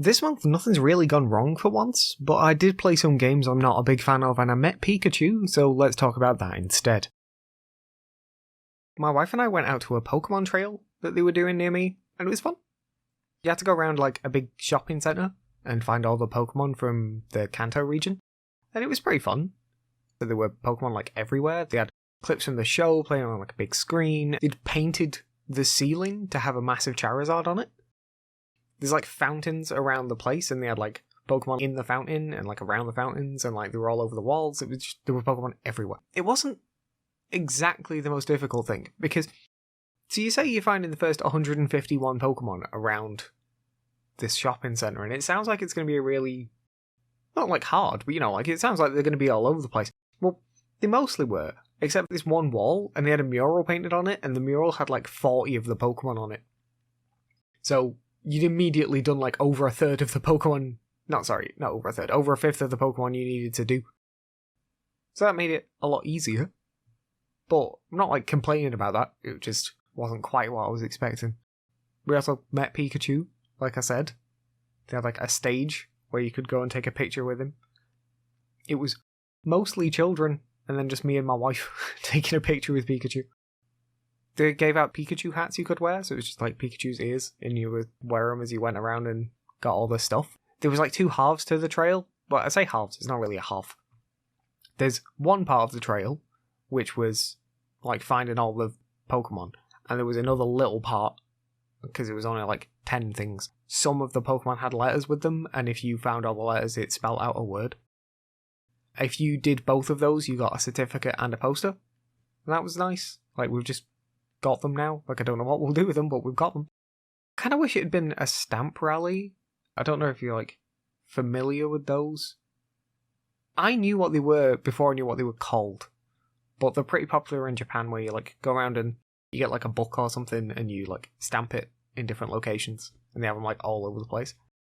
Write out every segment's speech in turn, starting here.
This month, nothing's really gone wrong for once, but I did play some games I'm not a big fan of and I met Pikachu, so let's talk about that instead. My wife and I went out to a Pokemon trail that they were doing near me, and it was fun. You had to go around like a big shopping centre and find all the Pokemon from the Kanto region, and it was pretty fun. So there were Pokemon like everywhere. They had clips from the show playing on like a big screen. They'd painted the ceiling to have a massive Charizard on it. There's like fountains around the place, and they had like Pokemon in the fountain and like around the fountains, and like they were all over the walls. It was just, there were Pokemon everywhere. It wasn't exactly the most difficult thing, because so you say you're finding the first 151 Pokemon around this shopping centre, and it sounds like it's going to be a really, not like hard, but you know, like it sounds like they're going to be all over the place. Well, they mostly were, except this one wall, and they had a mural painted on it, and the mural had like 40 of the Pokemon on it. So you'd immediately done like over a third of the Pokemon, over a fifth of the Pokemon you needed to do. So that made it a lot easier. But I'm not like complaining about that, it just wasn't quite what I was expecting. We also met Pikachu, like I said. They had like a stage where you could go and take a picture with him. It was mostly children, and then just me and my wife taking a picture with Pikachu. They gave out Pikachu hats you could wear, so it was just like Pikachu's ears, and you would wear them as you went around and got all this stuff. There was like 2 halves to the trail. Well, I say halves, it's not really a half. There's one part of the trail, which was like finding all the Pokemon, and there was another little part, because it was only like 10 things. Some of the Pokemon had letters with them, and if you found all the letters, it spelled out a word. If you did both of those, you got a certificate and a poster, and that was nice. Like, we've just got them now. Like, I don't know what we'll do with them, but we've got them. Kind of wish it had been a stamp rally. I don't know if you're like familiar with those. I knew what they were before I knew what they were called. But they're pretty popular in Japan, where you like go around and you get like a book or something and you like stamp it in different locations, and they have them like all over the place.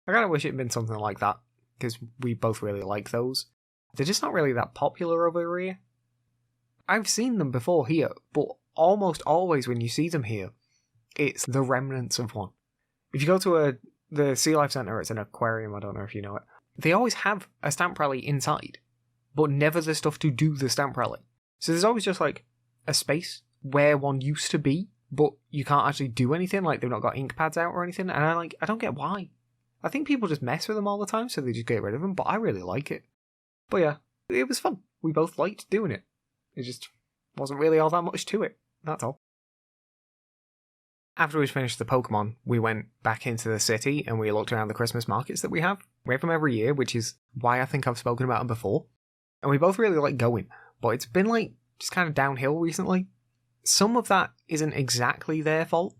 I kind of wish it had been something like that, because we both really like those. They're just not really that popular over here. I've seen them before here, but almost always when you see them here, it's the remnants of one. If you go to the Sea Life Centre, it's an aquarium, I don't know if you know it, they always have a stamp rally inside, but never the stuff to do the stamp rally. So there's always just like a space where one used to be, but you can't actually do anything, like they've not got ink pads out or anything, and I don't get why. I think people just mess with them all the time, so they just get rid of them, but I really like it. But yeah, it was fun. We both liked doing it. It just wasn't really all that much to it, that's all. After we finished the Pokemon, we went back into the city and we looked around the Christmas markets that we have. We have them every year, which is why I think I've spoken about them before. And we both really like going, but it's been like just kind of downhill recently. Some of that isn't exactly their fault.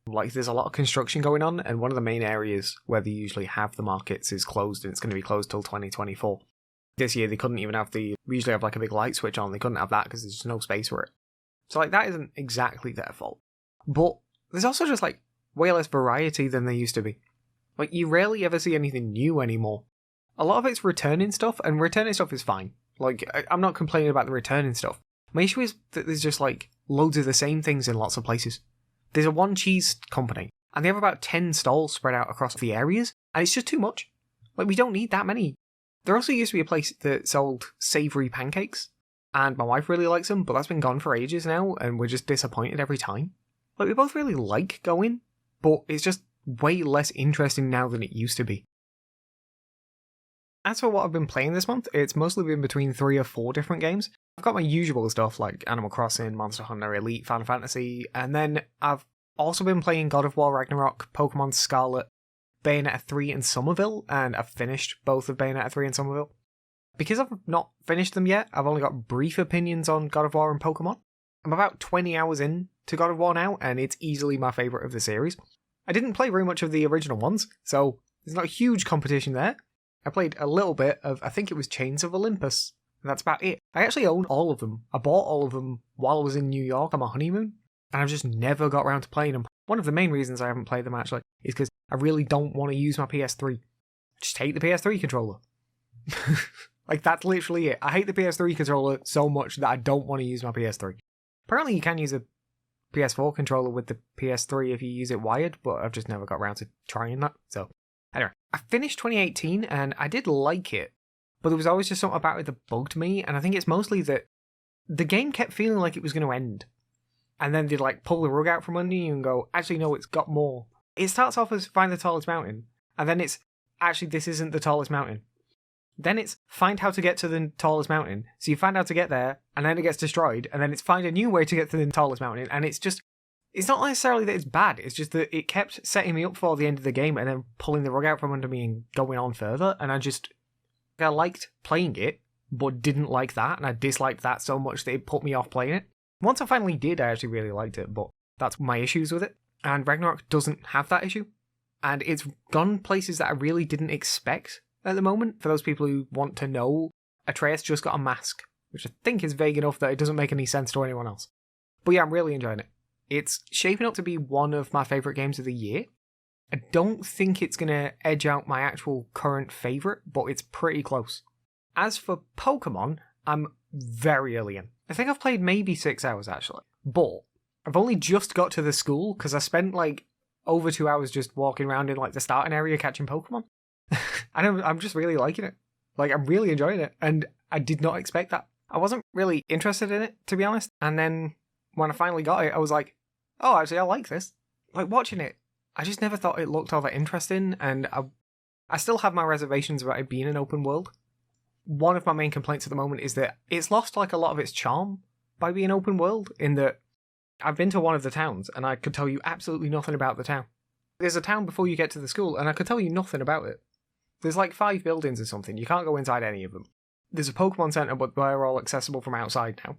Like, there's a lot of construction going on, and one of the main areas where they usually have the markets is closed, and it's going to be closed till 2024. This year they couldn't even have we usually have like a big light switch on, they couldn't have that because there's just no space for it. So like, that isn't exactly their fault. But there's also just like way less variety than there used to be. Like, you rarely ever see anything new anymore. A lot of it's returning stuff, and returning stuff is fine. Like, I'm not complaining about the returning stuff. My issue is that there's just like loads of the same things in lots of places. There's a one cheese company, and they have about 10 stalls spread out across the areas, and it's just too much. Like, we don't need that many. There also used to be a place that sold savoury pancakes, and my wife really likes them, but that's been gone for ages now, and we're just disappointed every time. Like, we both really like going, but it's just way less interesting now than it used to be. As for what I've been playing this month, it's mostly been between 3 or 4 different games. I've got my usual stuff like Animal Crossing, Monster Hunter Elite, Final Fantasy, and then I've also been playing God of War Ragnarok, Pokemon Scarlet, Bayonetta 3 and Somerville, and I've finished both of Bayonetta 3 and Somerville. Because I've not finished them yet, I've only got brief opinions on God of War and Pokemon. I'm about 20 hours in to God of War now, and it's easily my favourite of the series. I didn't play very much of the original ones, so there's not a huge competition there. I played a little bit of, I think it was Chains of Olympus, and that's about it. I actually own all of them. I bought all of them while I was in New York on my honeymoon, and I've just never got around to playing them. One of the main reasons I haven't played them actually is because I really don't want to use my PS3. I just hate the PS3 controller. Like, that's literally it. I hate the PS3 controller so much that I don't want to use my PS3. Apparently you can use a PS4 controller with the PS3 if you use it wired, but I've just never got around to trying that. So, anyway, I finished 2018 and I did like it, but there was always just something about it that bugged me, and I think it's mostly that the game kept feeling like it was going to end. And then they'd like pull the rug out from under you and go, actually no, it's got more. It starts off as find the tallest mountain, and then it's, actually this isn't the tallest mountain. Then it's find how to get to the tallest mountain, so you find how to get there, and then it gets destroyed, and then it's find a new way to get to the tallest mountain, and it's just, it's not necessarily that it's bad, it's just that it kept setting me up for the end of the game and then pulling the rug out from under me and going on further, and I liked playing it, but didn't like that, and I disliked that so much that it put me off playing it. Once I finally did, I actually really liked it, but that's my issues with it. And Ragnarok doesn't have that issue, and it's gone places that I really didn't expect at the moment. For those people who want to know, Atreus just got a mask, which I think is vague enough that it doesn't make any sense to anyone else. But yeah, I'm really enjoying it. It's shaping up to be one of my favourite games of the year. I don't think it's going to edge out my actual current favourite, but it's pretty close. As for Pokemon, I'm very early in. I think I've played maybe 6 hours actually, but I've only just got to the school because I spent like over 2 hours just walking around in like the starting area catching Pokemon. And I'm just really liking it. Like, I'm really enjoying it, and I did not expect that. I wasn't really interested in it, to be honest, and then when I finally got it, I was like, oh, actually, I like this. Like, watching it, I just never thought it looked all that interesting, and I still have my reservations about it being an open world. One of my main complaints at the moment is that it's lost like a lot of its charm by being open world, in that I've been to one of the towns, and I could tell you absolutely nothing about the town. There's a town before you get to the school, and I could tell you nothing about it. There's like 5 buildings or something, you can't go inside any of them. There's a Pokemon Center, but they're all accessible from outside now.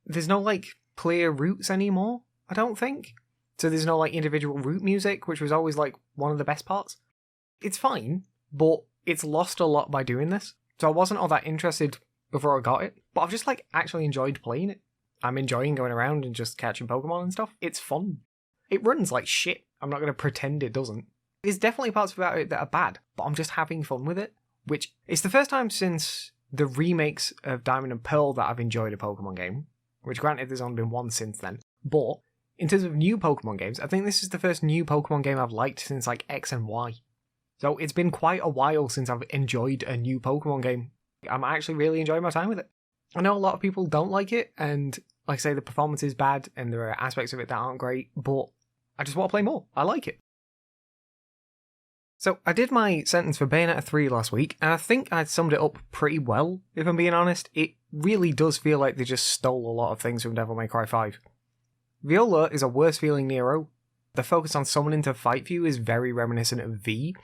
There's no like clear routes anymore, I don't think. So there's no like individual route music, which was always like one of the best parts. It's fine, but it's lost a lot by doing this. So I wasn't all that interested before I got it, but I've just like actually enjoyed playing it. I'm enjoying going around and just catching Pokemon and stuff. It's fun. It runs like shit. I'm not going to pretend it doesn't. There's definitely parts about it that are bad, but I'm just having fun with it, which it's the first time since the remakes of Diamond and Pearl that I've enjoyed a Pokemon game, which granted there's only been one since then, but in terms of new Pokemon games, I think this is the first new Pokemon game I've liked since like X and Y. So it's been quite a while since I've enjoyed a new Pokemon game. I'm actually really enjoying my time with it. I know a lot of people don't like it, and like I say, the performance is bad, and there are aspects of it that aren't great, but I just want to play more. I like it. So I did my sentence for Bayonetta 3 last week, and I think I summed it up pretty well, if I'm being honest. It really does feel like they just stole a lot of things from Devil May Cry 5. Viola is a worse feeling Nero. The focus on summoning to fight for you is very reminiscent of V.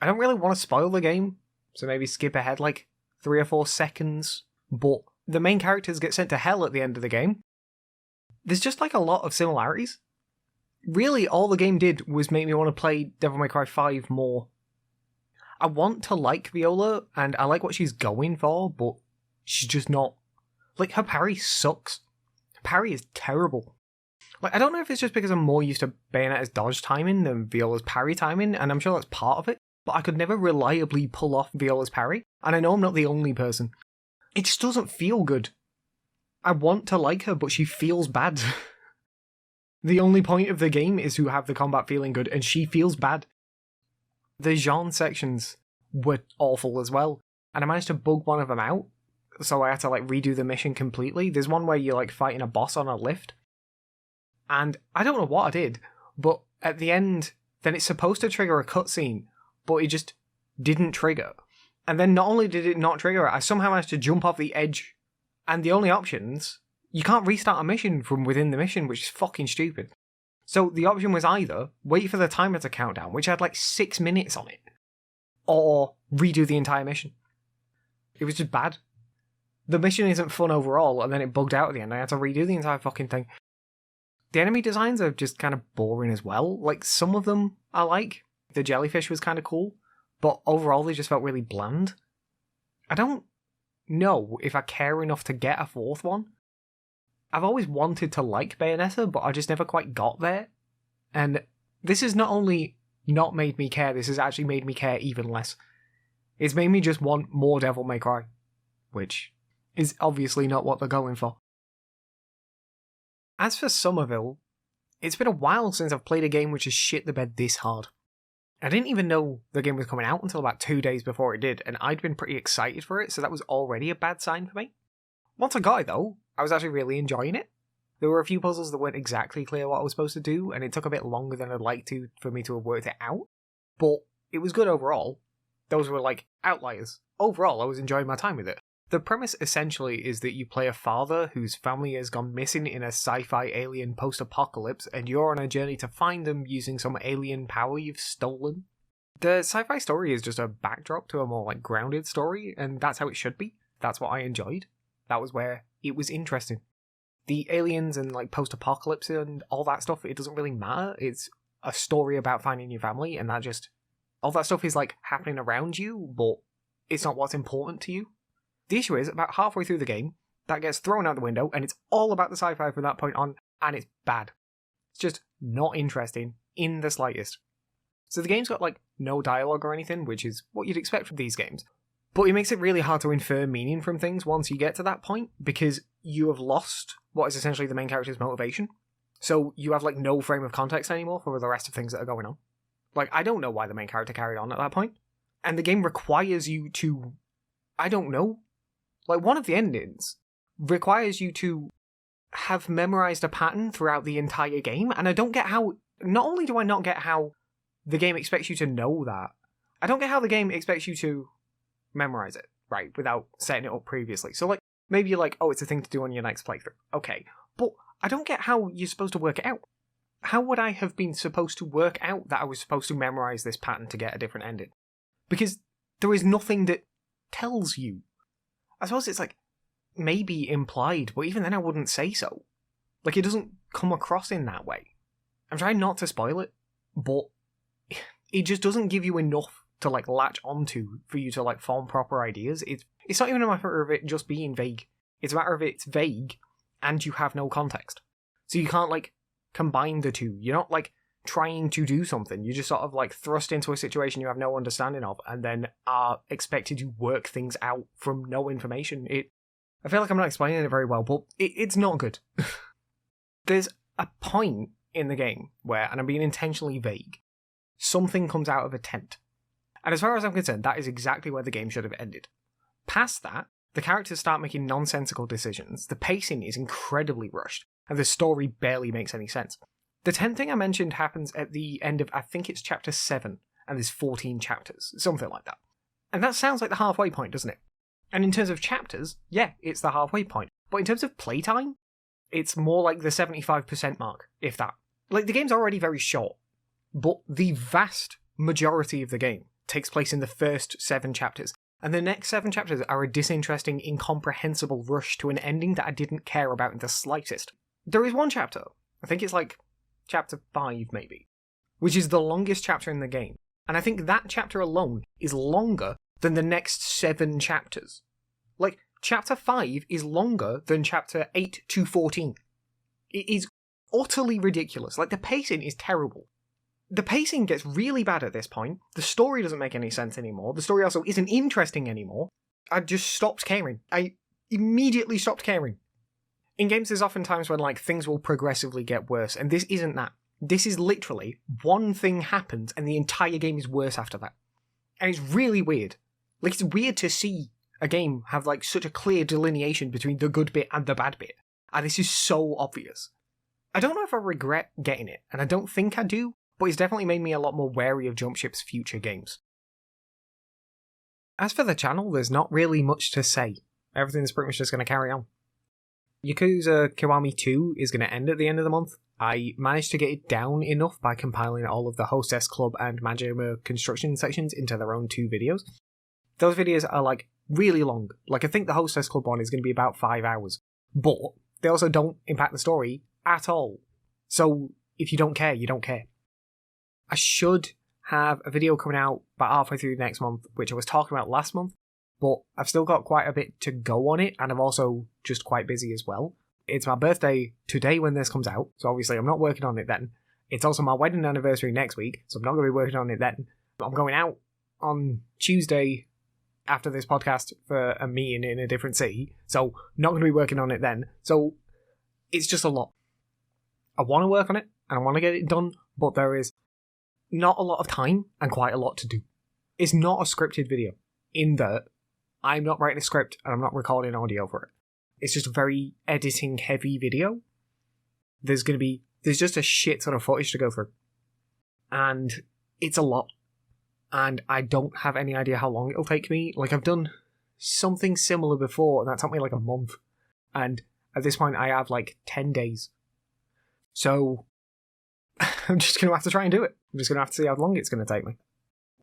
I don't really want to spoil the game, so maybe skip ahead like 3 or 4 seconds, but the main characters get sent to hell at the end of the game. There's just like a lot of similarities. Really, all the game did was make me want to play Devil May Cry 5 more. I want to like Viola, and I like what she's going for, but she's just not... Like, her parry sucks. Her parry is terrible. Like, I don't know if it's just because I'm more used to Bayonetta's dodge timing than Viola's parry timing, and I'm sure that's part of it, but I could never reliably pull off Viola's parry, and I know I'm not the only person. It just doesn't feel good. I want to like her, but she feels bad. The only point of the game is to have the combat feeling good, and she feels bad. The Jean sections were awful as well, and I managed to bug one of them out, so I had to like redo the mission completely. There's one where you're like fighting a boss on a lift, and I don't know what I did, but at the end, then it's supposed to trigger a cutscene, but it just didn't trigger. And then not only did it not trigger it, I somehow managed to jump off the edge, and the only options... You can't restart a mission from within the mission, which is fucking stupid. So the option was either wait for the timer to count down, which had like 6 minutes on it, or redo the entire mission. It was just bad. The mission isn't fun overall, and then it bugged out at the end. I had to redo the entire fucking thing. The enemy designs are just kind of boring as well. Like, some of them I like. The jellyfish was kind of cool, but overall they just felt really bland. I don't know if I care enough to get a 4th one. I've always wanted to like Bayonetta, but I just never quite got there. And this has not only not made me care, this has actually made me care even less. It's made me just want more Devil May Cry, which is obviously not what they're going for. As for Somerville, it's been a while since I've played a game which has shit the bed this hard. I didn't even know the game was coming out until about 2 days before it did, and I'd been pretty excited for it, so that was already a bad sign for me. Once I got it though, I was actually really enjoying it. There were a few puzzles that weren't exactly clear what I was supposed to do, and it took a bit longer than I'd like to for me to have worked it out, but it was good overall. Those were like outliers. Overall, I was enjoying my time with it. The premise essentially is that you play a father whose family has gone missing in a sci-fi alien post-apocalypse, and you're on a journey to find them using some alien power you've stolen. The sci-fi story is just a backdrop to a more like grounded story, and that's how it should be. That's what I enjoyed. That was where it was interesting. The aliens and like post-apocalypse and all that stuff, it doesn't really matter. It's a story about finding your family, and all that stuff is like happening around you, but it's not what's important to you. The issue is, about halfway through the game, that gets thrown out the window, and it's all about the sci-fi from that point on, and it's bad. It's just not interesting in the slightest. So the game's got like no dialogue or anything, which is what you'd expect from these games. But it makes it really hard to infer meaning from things once you get to that point, because you have lost what is essentially the main character's motivation. So you have like no frame of context anymore for the rest of things that are going on. Like, I don't know why the main character carried on at that point. And the game requires you to... I don't know. Like, one of the endings requires you to have memorized a pattern throughout the entire game, and I don't get how... Not only do I not get how the game expects you to know that, I don't get how the game expects you to memorize it, right, without setting it up previously. So, like, maybe you're like, oh, it's a thing to do on your next playthrough. Okay, but I don't get how you're supposed to work it out. How would I have been supposed to work out that I was supposed to memorize this pattern to get a different ending? Because there is nothing that tells you. I suppose it's like maybe implied, but even then I wouldn't say so. Like, it doesn't come across in that way. I'm trying not to spoil it, but it just doesn't give you enough to like latch onto for you to like form proper ideas. It's not even a matter of it just being vague. It's a matter of it's vague and you have no context. So you can't like combine the two. You're not like trying to do something. You're just sort of like thrust into a situation you have no understanding of and then are expected to work things out from no information. I feel like I'm not explaining it very well, but it's not good. There's a point in the game where, and I'm being intentionally vague, something comes out of a tent. And as far as I'm concerned, that is exactly where the game should have ended. Past that, the characters start making nonsensical decisions, the pacing is incredibly rushed, and the story barely makes any sense. The 10th thing I mentioned happens at the end of, I think it's chapter 7, and there's 14 chapters, something like that. And that sounds like the halfway point, doesn't it? And in terms of chapters, yeah, it's the halfway point. But in terms of playtime, it's more like the 75% mark, if that. Like, the game's already very short, but the vast majority of the game takes place in the first 7 chapters, and the next 7 chapters are a disinteresting, incomprehensible rush to an ending that I didn't care about in the slightest. There is one chapter, I think it's like chapter 5 maybe, which is the longest chapter in the game, and I think that chapter alone is longer than the next 7 chapters. Like, chapter 5 is longer than chapter 8 to 14. It is utterly ridiculous. Like, the pacing is terrible. The pacing gets really bad at this point. The story doesn't make any sense anymore. The story also isn't interesting anymore. I just stopped caring. I immediately stopped caring. In games, there's often times when like things will progressively get worse, and this isn't that. This is literally one thing happens and the entire game is worse after that. And it's really weird. Like, it's weird to see a game have like such a clear delineation between the good bit and the bad bit. And this is so obvious. I don't know if I regret getting it, and I don't think I do, but it's definitely made me a lot more wary of Jumpship's future games. As for the channel, there's not really much to say. Everything's pretty much just going to carry on. Yakuza Kiwami 2 is going to end at the end of the month. I managed to get it down enough by compiling all of the Hostess Club and Majima construction sections into their own 2 videos. Those videos are like really long. Like, I think the Hostess Club one is going to be about 5 hours. But they also don't impact the story at all. So if you don't care, you don't care. I should have a video coming out about halfway through next month, which I was talking about last month, but I've still got quite a bit to go on it, and I'm also just quite busy as well. It's my birthday today when this comes out, so obviously I'm not working on it then. It's also my wedding anniversary next week, so I'm not going to be working on it then. I'm going out on Tuesday after this podcast for a meeting in a different city, so not going to be working on it then. So it's just a lot. I want to work on it, and I want to get it done, but there is not a lot of time and quite a lot to do. It's not a scripted video, in that I'm not writing a script and I'm not recording audio for it. It's just a very editing heavy video. There's just a shit ton of footage to go through. And it's a lot. And I don't have any idea how long it'll take me. Like, I've done something similar before, and that took me like a month. And at this point, I have like 10 days. So, I'm just going to have to try and do it. I'm just going to have to see how long it's going to take me.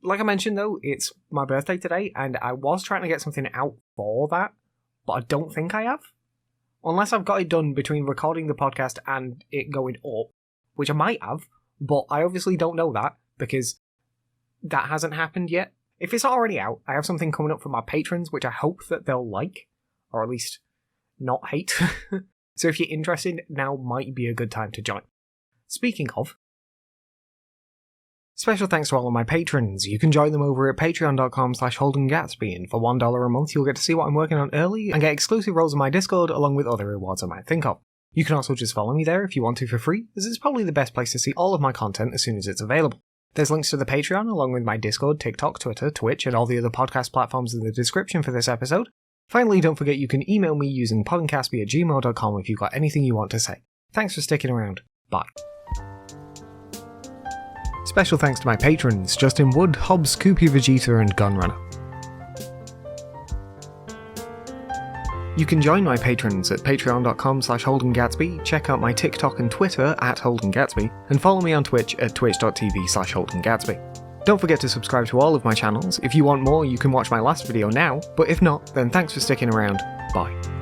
Like I mentioned, though, it's my birthday today, and I was trying to get something out for that, but I don't think I have. Unless I've got it done between recording the podcast and it going up, which I might have, but I obviously don't know that, because that hasn't happened yet. If it's already out, I have something coming up for my patrons, which I hope that they'll like, or at least not hate. So if you're interested, now might be a good time to join. Speaking of, special thanks to all of my patrons. You can join them over at patreon.com/Holden Gatsby, and for $1 a month you'll get to see what I'm working on early and get exclusive roles in my Discord along with other rewards I might think of. You can also just follow me there if you want to for free, as it's probably the best place to see all of my content as soon as it's available. There's links to the Patreon along with my Discord, TikTok, Twitter, Twitch, and all the other podcast platforms in the description for this episode. Finally, don't forget you can email me using podencastby@gmail.com if you've got anything you want to say. Thanks for sticking around. Bye. Special thanks to my patrons, Justin Wood, Hobbs, Koopy Vegeta, and Gunrunner. You can join my patrons at patreon.com/Holden Gatsby, check out my TikTok and Twitter @Holden Gatsby, and follow me on Twitch at twitch.tv/Holden Gatsby. Don't forget to subscribe to all of my channels. If you want more, you can watch my last video now, but if not, then thanks for sticking around. Bye.